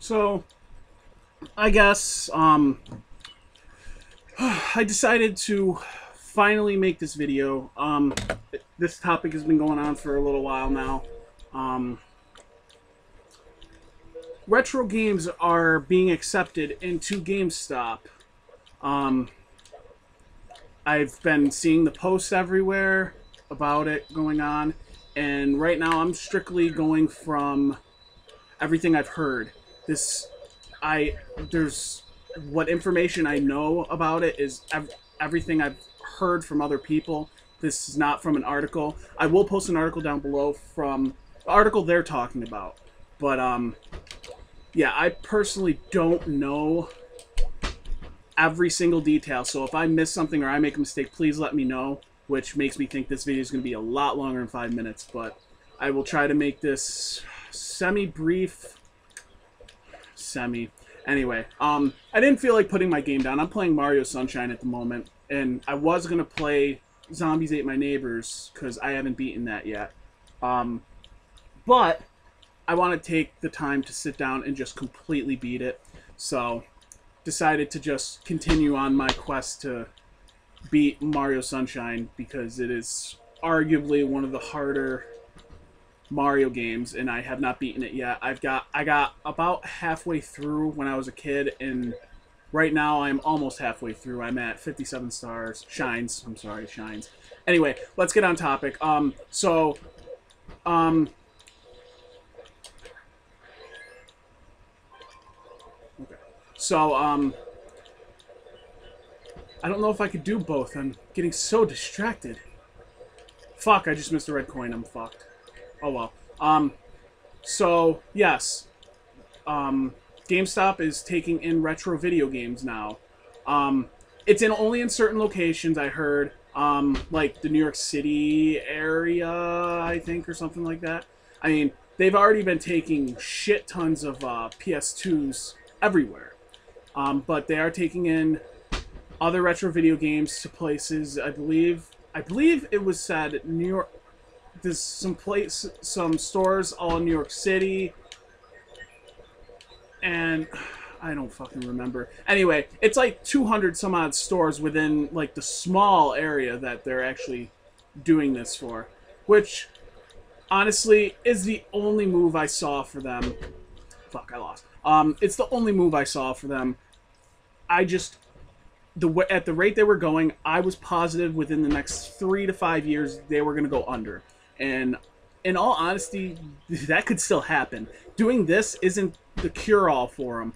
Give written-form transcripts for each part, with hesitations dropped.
So, I guess, I decided to finally make this video. This topic has been going on for a little while now. Um, Retro games are being accepted into Gamestop. Um, I've been seeing the posts everywhere about it going on, and right now I'm strictly going from everything I've heard. This, there's what information I know about it is everything I've heard from other people. This is not from an article. I will post an article down below from the article they're talking about, but yeah, I personally don't know every single detail. So if I miss something or I make a mistake, please let me know, which makes me think this video is going to be a lot longer than 5 minutes, but I will try to make this semi-brief. Anyway, I didn't feel like putting my game down. I'm playing Mario Sunshine at the moment, and I was going to play Zombies Ate My Neighbors, because I haven't beaten that yet. But I want to take the time to sit down and just completely beat it, so decided to just continue on my quest to beat Mario Sunshine, because it is arguably one of the harder Mario games, and I have not beaten it yet. I got about halfway through when I was a kid, and right now I'm almost halfway through. I'm at 57 stars. Shines. I'm sorry, shines. Anyway, let's get on topic. I don't know if I could do both. I'm getting so distracted. Fuck, I just missed a red coin. I'm fucked. Oh well. So, yes. GameStop is taking in retro video games now. It's only in certain locations, I heard. Like the New York City area, I think, or something like that. I mean, they've already been taking shit tons of PS2s everywhere. But they are taking in other retro video games to places. I believe it was said New York. There's some stores all in New York City, and I don't fucking remember. Anyway, it's like 200 some odd stores within like the small area that they're actually doing this for, which honestly is the only move I saw for them. Fuck, I lost. It's the only move I saw for them. At the rate they were going, I was positive within the next 3 to 5 years they were going to go under. And in all honesty, that could still happen. Doing this isn't the cure-all for them.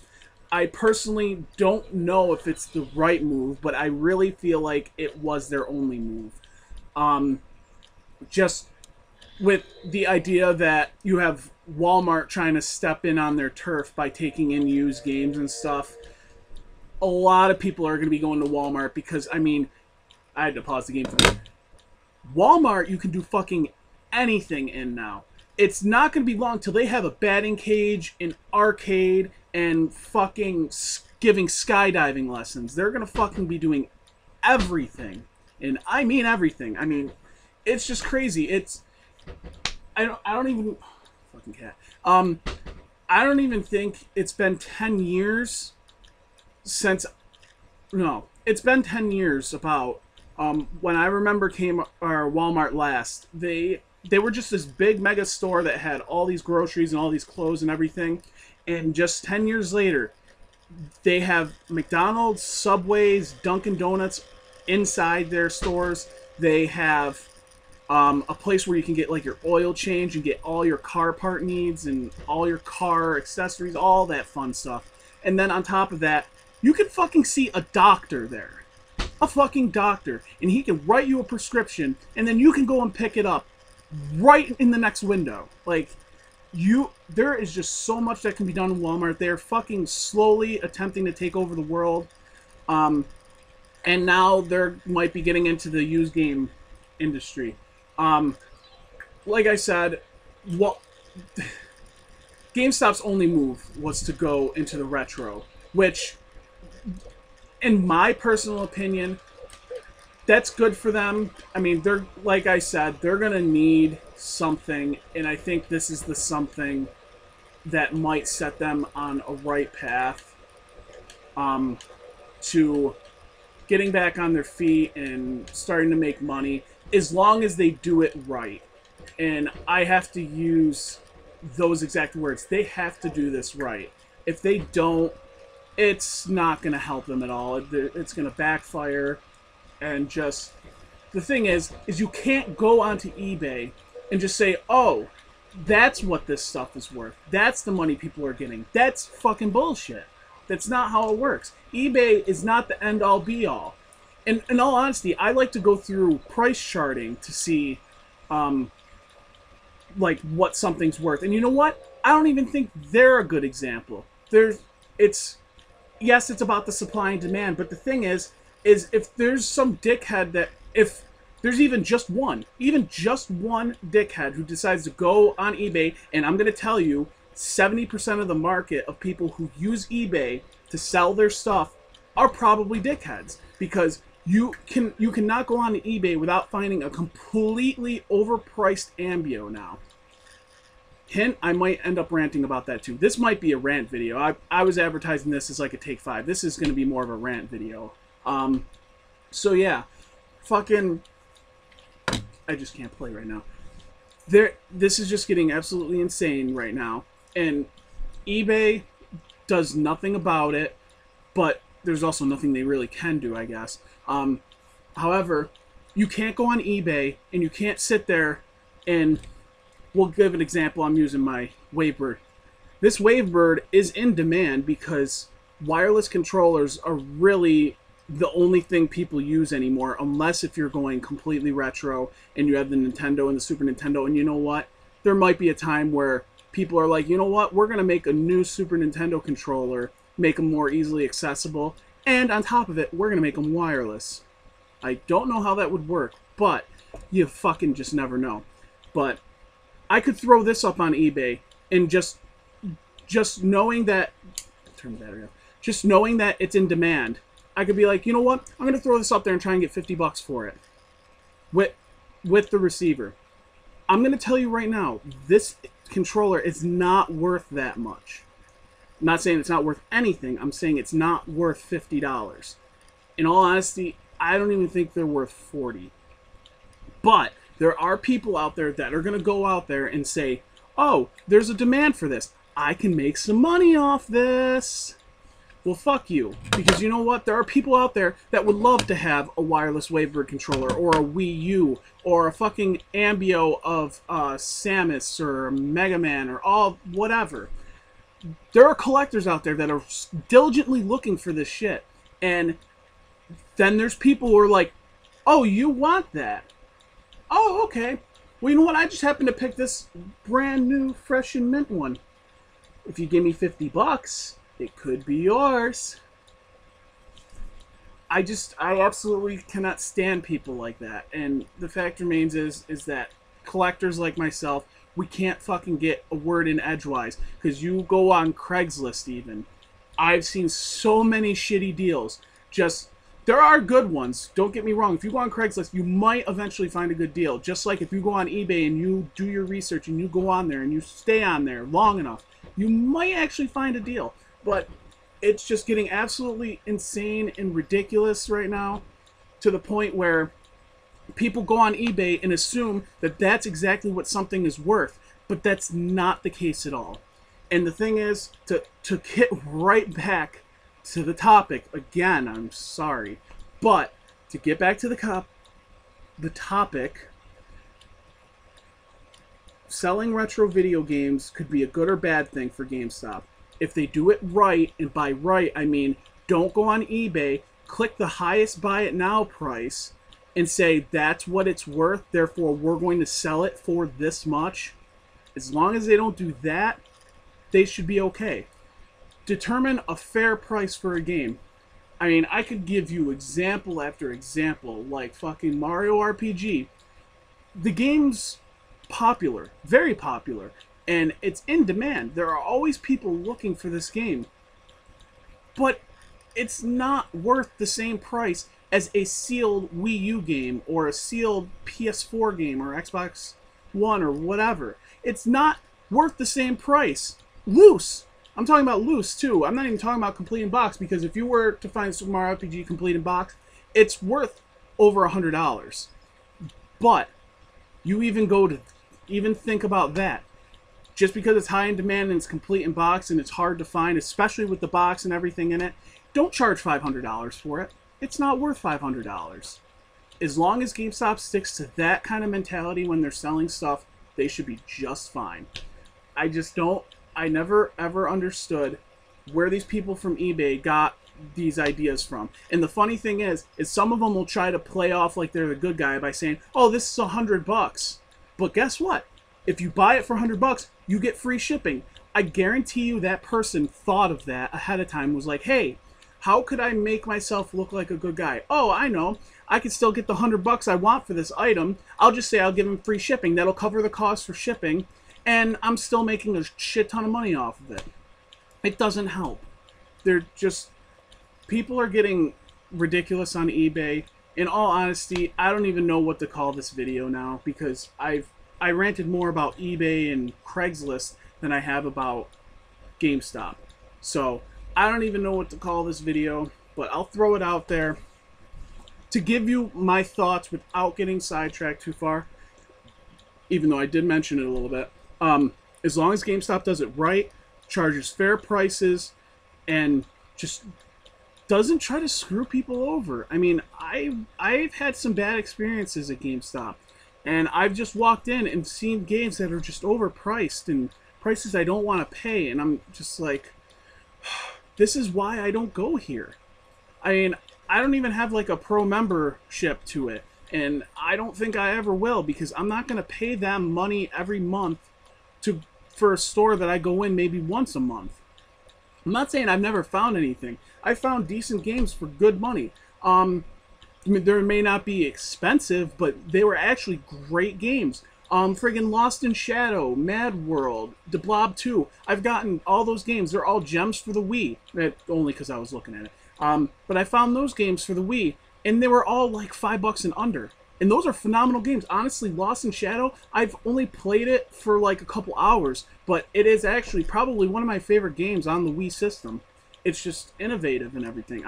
I personally don't know if it's the right move, but I really feel like it was their only move. Just with the idea that you have Walmart trying to step in on their turf by taking in used games and stuff. A lot of people are going to be going to Walmart because, I mean, I had to pause the game for that. Walmart, you can do fucking anything in now. It's not going to be long till they have a batting cage, an arcade, and fucking giving skydiving lessons. They're going to fucking be doing everything. And I mean everything. I mean, it's just crazy. I don't even... Fucking cat. I don't even think it's been 10 years since... No. It's been 10 years about... when I remember Walmart last, they were just this big mega store that had all these groceries and all these clothes and everything. And just 10 years later, they have McDonald's, Subways, Dunkin' Donuts inside their stores. They have a place where you can get like your oil change and get all your car part needs and all your car accessories, all that fun stuff. And then on top of that, you can fucking see a doctor there. A fucking doctor, and he can write you a prescription, and then you can go and pick it up right in the next window. Like, there is just so much that can be done in Walmart. They're fucking slowly attempting to take over the world, and now they might be getting into the used game industry. Like I said, GameStop's only move was to go into the retro, which, in my personal opinion, that's good for them. I mean, like I said, they're gonna need something, and I think this is the something that might set them on a right path to getting back on their feet and starting to make money, as long as they do it right. And I have to use those exact words. They have to do this right. If they don't, it's not going to help them at all. It's going to backfire. And just, the thing is you can't go onto eBay and just say, oh, that's what this stuff is worth. That's the money people are getting. That's fucking bullshit. That's not how it works. eBay is not the end-all, be-all. And in all honesty, I like to go through price charting to see, like, what something's worth. And you know what? I don't even think they're a good example. Yes, it's about the supply and demand, but the thing is if there's some dickhead that, if there's even just one dickhead who decides to go on eBay, and I'm going to tell you, 70% of the market of people who use eBay to sell their stuff are probably dickheads, because you cannot go on eBay without finding a completely overpriced Ambio now. Hint, I might end up ranting about that too. This might be a rant video. I was advertising this as like a take 5. This is going to be more of a rant video. So yeah, fucking, I just can't play right now. This is just getting absolutely insane right now. And eBay does nothing about it, but there's also nothing they really can do, I guess. However, you can't go on eBay and you can't sit there and, we'll give an example. I'm using my Wavebird. This Wavebird is in demand because wireless controllers are really the only thing people use anymore, unless if you're going completely retro and you have the Nintendo and the Super Nintendo. And you know what? There might be a time where people are like, you know what? We're going to make a new Super Nintendo controller, make them more easily accessible, and on top of it, we're going to make them wireless. I don't know how that would work, but you fucking just never know. But I could throw this up on eBay and just knowing that, turn the battery off, just knowing that it's in demand, I could be like, you know what? I'm going to throw this up there and try and get $50 for it with the receiver. I'm going to tell you right now, this controller is not worth that much. I'm not saying it's not worth anything. I'm saying it's not worth $50. In all honesty, I don't even think they're worth $40. But there are people out there that are going to go out there and say, oh, there's a demand for this. I can make some money off this. Well, fuck you. Because you know what? There are people out there that would love to have a wireless Wavebird controller, or a Wii U, or a fucking Ambio of Samus, or Mega Man, or all whatever. There are collectors out there that are diligently looking for this shit. And then there's people who are like, oh, you want that? Oh, okay. Well, you know what? I just happened to pick this brand new, fresh and mint one. If you give me $50, it could be yours. I absolutely cannot stand people like that. And the fact remains is that collectors like myself, we can't fucking get a word in edgewise. Because you go on Craigslist even. I've seen so many shitty deals. There are good ones, don't get me wrong. If you go on Craigslist, you might eventually find a good deal. Just like if you go on eBay and you do your research and you go on there and you stay on there long enough, you might actually find a deal. But it's just getting absolutely insane and ridiculous right now, to the point where people go on eBay and assume that that's exactly what something is worth. But that's not the case at all. And the thing is, to get right back to the topic, again, I'm sorry, but to get back to the topic, selling retro video games could be a good or bad thing for GameStop. If they do it right, and by right, I mean, don't go on eBay, click the highest buy it now price, and say that's what it's worth, therefore we're going to sell it for this much. As long as they don't do that, they should be okay. Determine a fair price for a game. I mean, I could give you example after example, like fucking Mario RPG. The game's popular, very popular, and it's in demand. There are always people looking for this game. But it's not worth the same price as a sealed Wii U game, or a sealed PS4 game, or Xbox One, or whatever. It's not worth the same price. loose. I'm talking about loose too. I'm not even talking about complete in box, because if you were to find Super Mario RPG complete in box, it's worth over $100. But you even think about that. Just because it's high in demand and it's complete in box and it's hard to find, especially with the box and everything in it, don't charge $500 for it. It's not worth $500. As long as GameStop sticks to that kind of mentality when they're selling stuff, they should be just fine. I never ever understood where these people from eBay got these ideas from. And the funny thing is some of them will try to play off like they're the good guy by saying, oh, this is $100. But guess what? If you buy it for $100, you get free shipping. I guarantee you that person thought of that ahead of time, was like, hey, how could I make myself look like a good guy? Oh, I know. I can still get the $100 I want for this item. I'll just say I'll give them free shipping. That'll cover the cost for shipping, and I'm still making a shit ton of money off of it. It doesn't help. They're just... People are getting ridiculous on eBay. In all honesty, I don't even know what to call this video now, because I ranted more about eBay and Craigslist than I have about GameStop. So I don't even know what to call this video, but I'll throw it out there to give you my thoughts without getting sidetracked too far, even though I did mention it a little bit. As long as GameStop does it right, charges fair prices, and just doesn't try to screw people over. I mean, I've had some bad experiences at GameStop, and I've just walked in and seen games that are just overpriced and prices I don't want to pay, and I'm just like, this is why I don't go here. I mean, I don't even have like a pro membership to it, and I don't think I ever will, because I'm not going to pay them money every month for a store that I go in maybe once a month. I'm not saying I've never found anything. I found decent games for good money. I mean, they may not be expensive, but they were actually great games. Friggin' Lost in Shadow, Mad World, The Blob 2. I've gotten all those games. They're all gems for the Wii. Only because I was looking at it. But I found those games for the Wii, and they were all like $5 and under. And those are phenomenal games. Honestly, Lost in Shadow, I've only played it for like a couple hours, but it is actually probably one of my favorite games on the Wii system. It's just innovative and everything.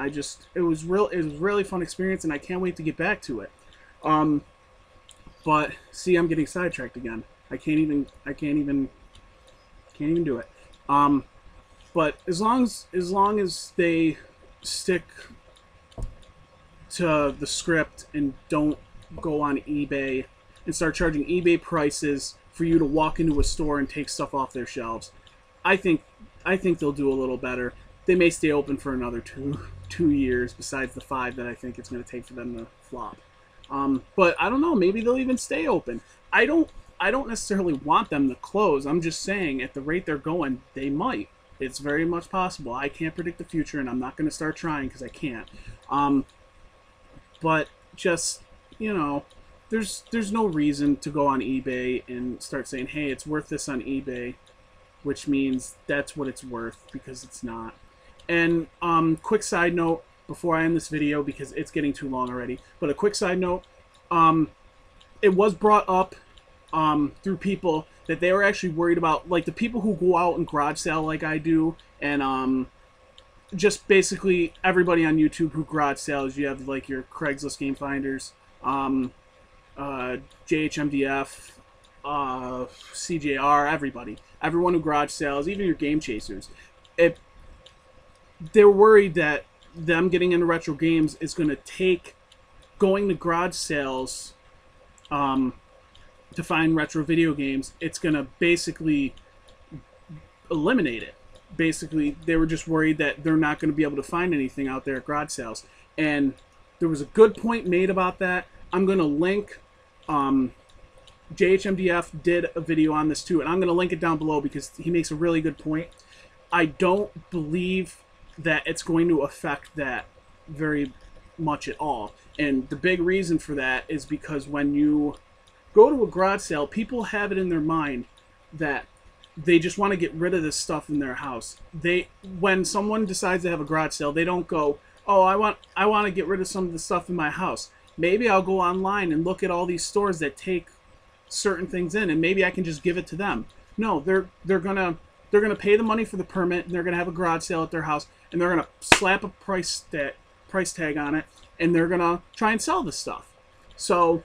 It was a really fun experience, and I can't wait to get back to it. But see, I'm getting sidetracked again. I can't even do it. But as long as they stick to the script and don't go on eBay and start charging eBay prices for you to walk into a store and take stuff off their shelves, I think they'll do a little better. They may stay open for another two years, besides the 5 that I think it's going to take for them to flop. But I don't know. Maybe they'll even stay open. I don't necessarily want them to close. I'm just saying, at the rate they're going, they might. It's very much possible. I can't predict the future, and I'm not going to start trying because I can't. But just, you know, there's no reason to go on eBay and start saying, hey, it's worth this on eBay, which means that's what it's worth, because it's not. And quick side note before I end this video, because it's getting too long already, but a quick side note, it was brought up through people that they were actually worried about, like, the people who go out and garage sale like I do, and just basically everybody on YouTube who garage sales. You have like your Craigslist game finders, JHMDF, CJR, everyone who garage sales, even your game chasers. They're worried that them getting into retro games is going to take going to garage sales to find retro video games. It's going to basically eliminate it. Basically, they were just worried that they're not going to be able to find anything out there at garage sales. And there was a good point made about that. I'm going to link, JHMDF did a video on this too, and I'm going to link it down below because he makes a really good point. I don't believe that it's going to affect that very much at all. And the big reason for that is because when you go to a garage sale, people have it in their mind that they just want to get rid of this stuff in their house. When someone decides to have a garage sale, they don't go, oh, I want to get rid of some of the stuff in my house. Maybe I'll go online and look at all these stores that take certain things in, and maybe I can just give it to them. No, they're gonna they're going to pay the money for the permit, and they're going to have a garage sale at their house, and they're going to slap a price tag on it, and they're going to try and sell this stuff. So,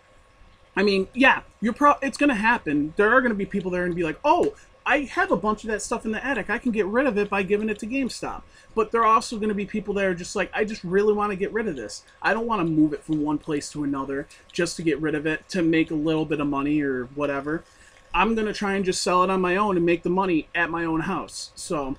I mean, yeah, it's going to happen. There are going to be people there and be like, oh, I have a bunch of that stuff in the attic. I can get rid of it by giving it to GameStop. But there are also going to be people that are just like, I just really want to get rid of this. I don't want to move it from one place to another just to get rid of it, to make a little bit of money or whatever. I'm going to try and just sell it on my own and make the money at my own house. So,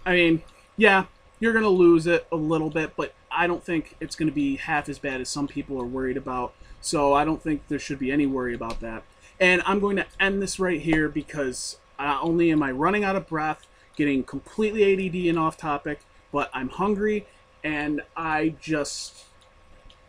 I mean, yeah, you're going to lose it a little bit, but I don't think it's going to be half as bad as some people are worried about. So I don't think there should be any worry about that. And I'm going to end this right here because not only am I running out of breath, getting completely ADD and off topic, but I'm hungry and I just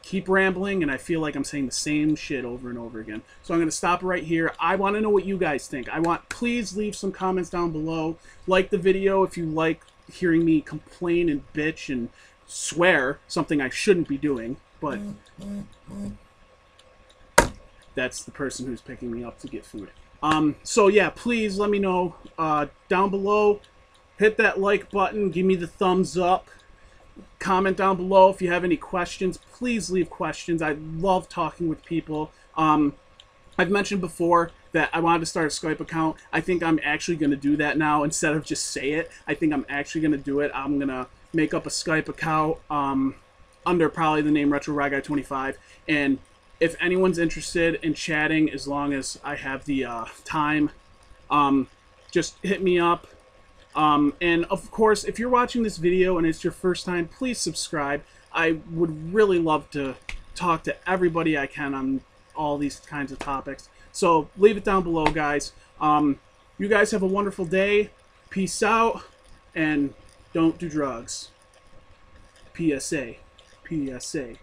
keep rambling and I feel like I'm saying the same shit over and over again. So I'm going to stop right here. I want to know what you guys think. Please leave some comments down below. Like the video if you like hearing me complain and bitch and swear, something I shouldn't be doing, but that's the person who's picking me up to get food. So yeah, please let me know down below. Hit that like button. Give me the thumbs up. Comment down below if you have any questions. Please leave questions. I love talking with people. I've mentioned before that I wanted to start a Skype account. I think I'm actually going to do that now instead of just say it. I think I'm actually going to do it. I'm going to make up a Skype account under probably the name RetroRyGuy25. And if anyone's interested in chatting, as long as I have the time, just hit me up. And of course, if you're watching this video and it's your first time, please subscribe. I would really love to talk to everybody I can on all these kinds of topics. So leave it down below, guys. You guys have a wonderful day. Peace out. And don't do drugs. PSA. PSA.